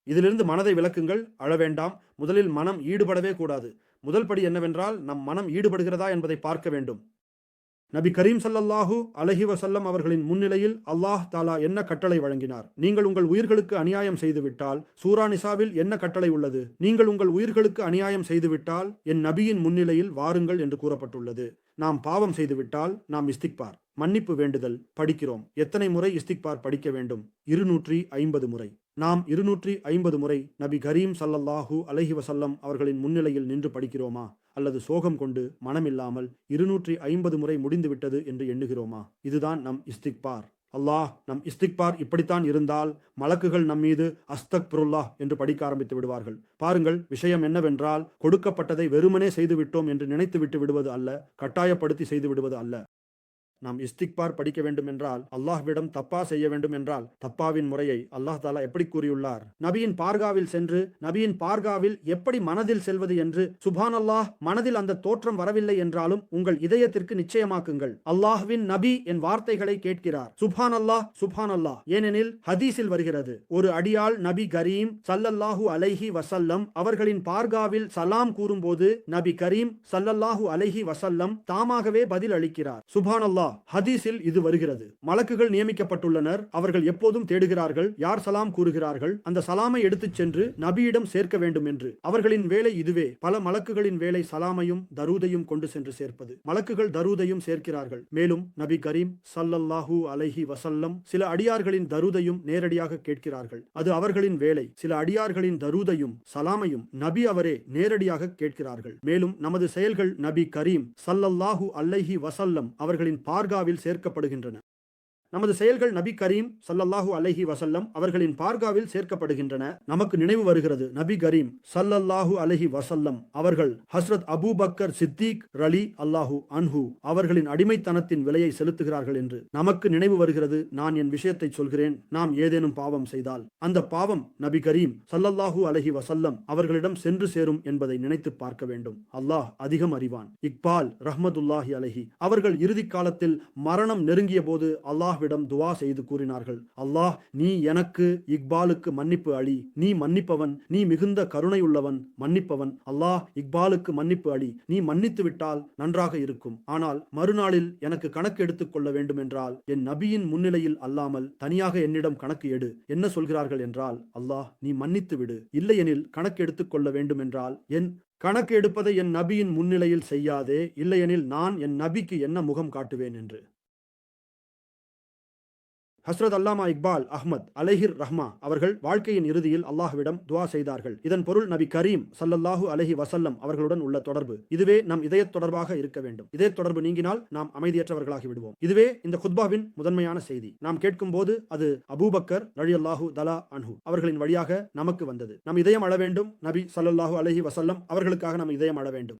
இதிலிருந்து மனதை விலக்குங்கள், அழ வேண்டாம். முதலில் மனம் ஈடுபடவே கூடாது. முதல் படி என்னவென்றால், நம் மனம் ஈடுபடுகிறதா என்பதை பார்க்க வேண்டும். நபி கரீம் ஸல்லல்லாஹு அலைஹி வஸல்லம் அவர்களின் முன்னிலையில் அல்லாஹ் தஆலா என்ன கட்டளை வழங்கினார்? நீங்கள் உங்கள் உயிர்களுக்கு அநியாயம் செய்துவிட்டால், சூரா நிசாவில் என்ன கட்டளை உள்ளது? நீங்கள் உங்கள் உயிர்களுக்கு அநியாயம் செய்துவிட்டால் என் நபியின் முன்னிலையில் வாருங்கள் என்று கூறப்பட்டுள்ளது. நாம் பாவம் செய்துவிட்டால் நாம் இஸ்திக்பார், மன்னிப்பு வேண்டுதல் படிக்கிறோம். எத்தனை முறை இஸ்திக்பார் படிக்க வேண்டும்? 250 முறை. நாம் 250 முறை நபி கரீம் ஸல்லல்லாஹு அலைஹி வஸல்லம் அவர்களின் முன்னிலையில் நின்று படிக்கிறோமா? அல்லது சோகம் கொண்டு மனமில்லாமல் 250 முறை முடிந்துவிட்டது என்று எண்ணுகிறோமா? இதுதான் நம் இஸ்திக்பார். அல்லாஹ் நம் இஸ்திக்பார் இப்படித்தான் இருந்தால் மலக்குகள் நம்மீது அஸ்தக்பிருல்லாஹ் என்று படிக்க ஆரம்பித்து விடுவார்கள். பாருங்கள், விஷயம் என்னவென்றால், கொடுக்கப்பட்டதை வெறுமனே செய்துவிட்டோம் என்று நினைத்து விட்டு விடுவது அல்ல, கட்டாயப்படுத்தி செய்து விடுவது அல்ல. நாம் இஸ்திக்பார் படிக்க வேண்டும் என்றால், அல்லாஹ்விடம் தப்பா செய்ய வேண்டும் என்றால், தப்பாவின் முறையை அல்லாஹ் தாலா எப்படி கூறியுள்ளார்? நபியின் பார்காவில் சென்று நபியின் பார்காவில் எப்படி மனதில் செல்வது என்று சுப்ஹானல்லாஹ், மனதில் அந்த தோற்றம் வரவில்லை என்றாலும் உங்கள் இதயத்திற்கு நிச்சயமாக்குங்கள். அல்லாஹ்வின் நபி என் வார்த்தைகளை கேட்கிறார். சுப்ஹானல்லாஹ் சுப்ஹானல்லாஹ். ஏனெனில் ஹதீஸில் வருகிறது, ஒரு அடியாள் நபி கரீம் ஸல்லல்லாஹு அலைஹி வஸல்லம் அவர்களின் பார்காவில் சலாம் கூறும்போது நபி கரீம் ஸல்லல்லாஹு அலைஹி வஸல்லம் தாமாகவே பதில் அளிக்கிறார். சுப்ஹானல்லாஹ். ஹதீஸில் இது வருகிறது. மலக்குகள் நியமிக்கப்பட்டுள்ளனர். அவர்கள் எப்போதும் தேடுகிறார்கள் யார் சலாம் கூறுகிறார்கள், அந்த சலாமை எடுத்துச் சென்று நபியிடம் சேர்க்க வேண்டும் என்று. அவர்களின் வேலை இதுவே. பல மலக்குகளின் வேலை சலாமையும் தரூதையும் கொண்டு சென்று சேர்ப்பது. மலக்குகள் தரூதையும் சேர்க்கிறார்கள். மேலும் நபி கரீம் ஸல்லல்லாஹு அலைஹி வஸல்லம் சில அடியார்களின் தரூதையும் நேரடியாக கேட்கிறார்கள். அது அவர்களின் வேலை. சில அடியார்களின் தரூதையும் சலாமையும் நபி அவரே நேரடியாக கேட்கிறார்கள். மேலும் நமது செயல்கள் நபி கரீம் ஸல்லல்லாஹு அலைஹி வஸல்லம் அவர்களின் பார்காவில் சேர்க்கப்படுகின்றன. நமது செயல்கள் நபி கரீம் ஸல்லல்லாஹு அலைஹி வஸல்லம் அவர்களின் பார்காவில் சேர்க்கப்படுகின்றன. நமக்கு நினைவு வருகிறது, நபி கரீம் ஸல்லல்லாஹு அலைஹி வஸல்லம் அவர்கள் ஹஸ்ரத் அபூ பக்கர் சித்திக் ரலி அல்லாஹு அன்ஹு அவர்களின் அடிமைத்தனத்தின் விலையை செலுத்துகிறார்கள் என்று நமக்கு நினைவு வருகிறது. நான் என் விஷயத்தை சொல்கிறேன். நாம் ஏதேனும் பாவம் செய்தால் அந்த பாவம் நபி கரீம் ஸல்லல்லாஹு அலைஹி வஸல்லம் அவர்களிடம் சென்று சேரும் என்பதை நினைத்து பார்க்க வேண்டும். அல்லாஹ் அதிகம் அறிவான். இக்பால் ரஹ்மத்துல்லாஹி அலைஹி அவர்கள் இறுதி காலத்தில் மரணம் நெருங்கிய போது அல்லாஹ் துவா செய்து கூறினார்கள், அல்லாஹ் நீ எனக்கு இக்பாலுக்கு மன்னிப்பு அளி, நீ மன்னிப்பவன், நீ மிகுந்த கருணை உள்ளவன், மன்னிப்பவன். அல்லாஹ் இக்பாலுக்கு மன்னிப்பு அளி, நீ மன்னித்து விட்டால் நன்றாக இருக்கும். ஆனால் மறுநாளில் எனக்கு கணக்கு எடுத்துக் கொள்ள வேண்டும் என்றால் என் நபியின் முன்னிலையில் அல்லாமல் தனியாக என்னிடம் கணக்கு எடு. என்ன சொல்கிறார்கள் என்றால், அல்லாஹ் நீ மன்னித்து விடு, இல்லையெனில் கணக்கு எடுத்துக் கொள்ள வேண்டும் என்றால் என் கணக்கு எடுப்பதை என் நபியின் முன்னிலையில் செய்யாதே, இல்லையெனில் நான் என் நபிக்கு என்ன முகம் காட்டுவேன் என்று. ஹஸ்ரத் அல்லாமா இக்பால் அஹ்மத் அலைஹிர் ரஹ்மா அவர்கள் வாழ்க்கையின் இறுதியில் அல்லாஹ்விடம் துவா செய்தார்கள். இதன் பொருள் நபி கரீம் ஸல்லல்லாஹு அலைஹி வஸல்லம் அவர்களுடன் உள்ள தொடர்பு இதுவே நம் இதய தொடர்பாக இருக்க வேண்டும். இதய தொடர்பு நீங்கினால் நாம் அமைதியற்றவர்களாகி விடுவோம். இதுவே இந்த குத்பாவின் முதன்மையான செய்தி. நாம் கேட்கும் போது அது அபூபக்கர் ரலியல்லாஹு தஆலா அன்ஹு அவர்களின் வழியாக நமக்கு வந்தது. நம் இதயம் அழ வேண்டும். நபி ஸல்லல்லாஹு அலைஹி வஸல்லம் அவர்களுக்காக நம் இதயம் அழ வேண்டும்.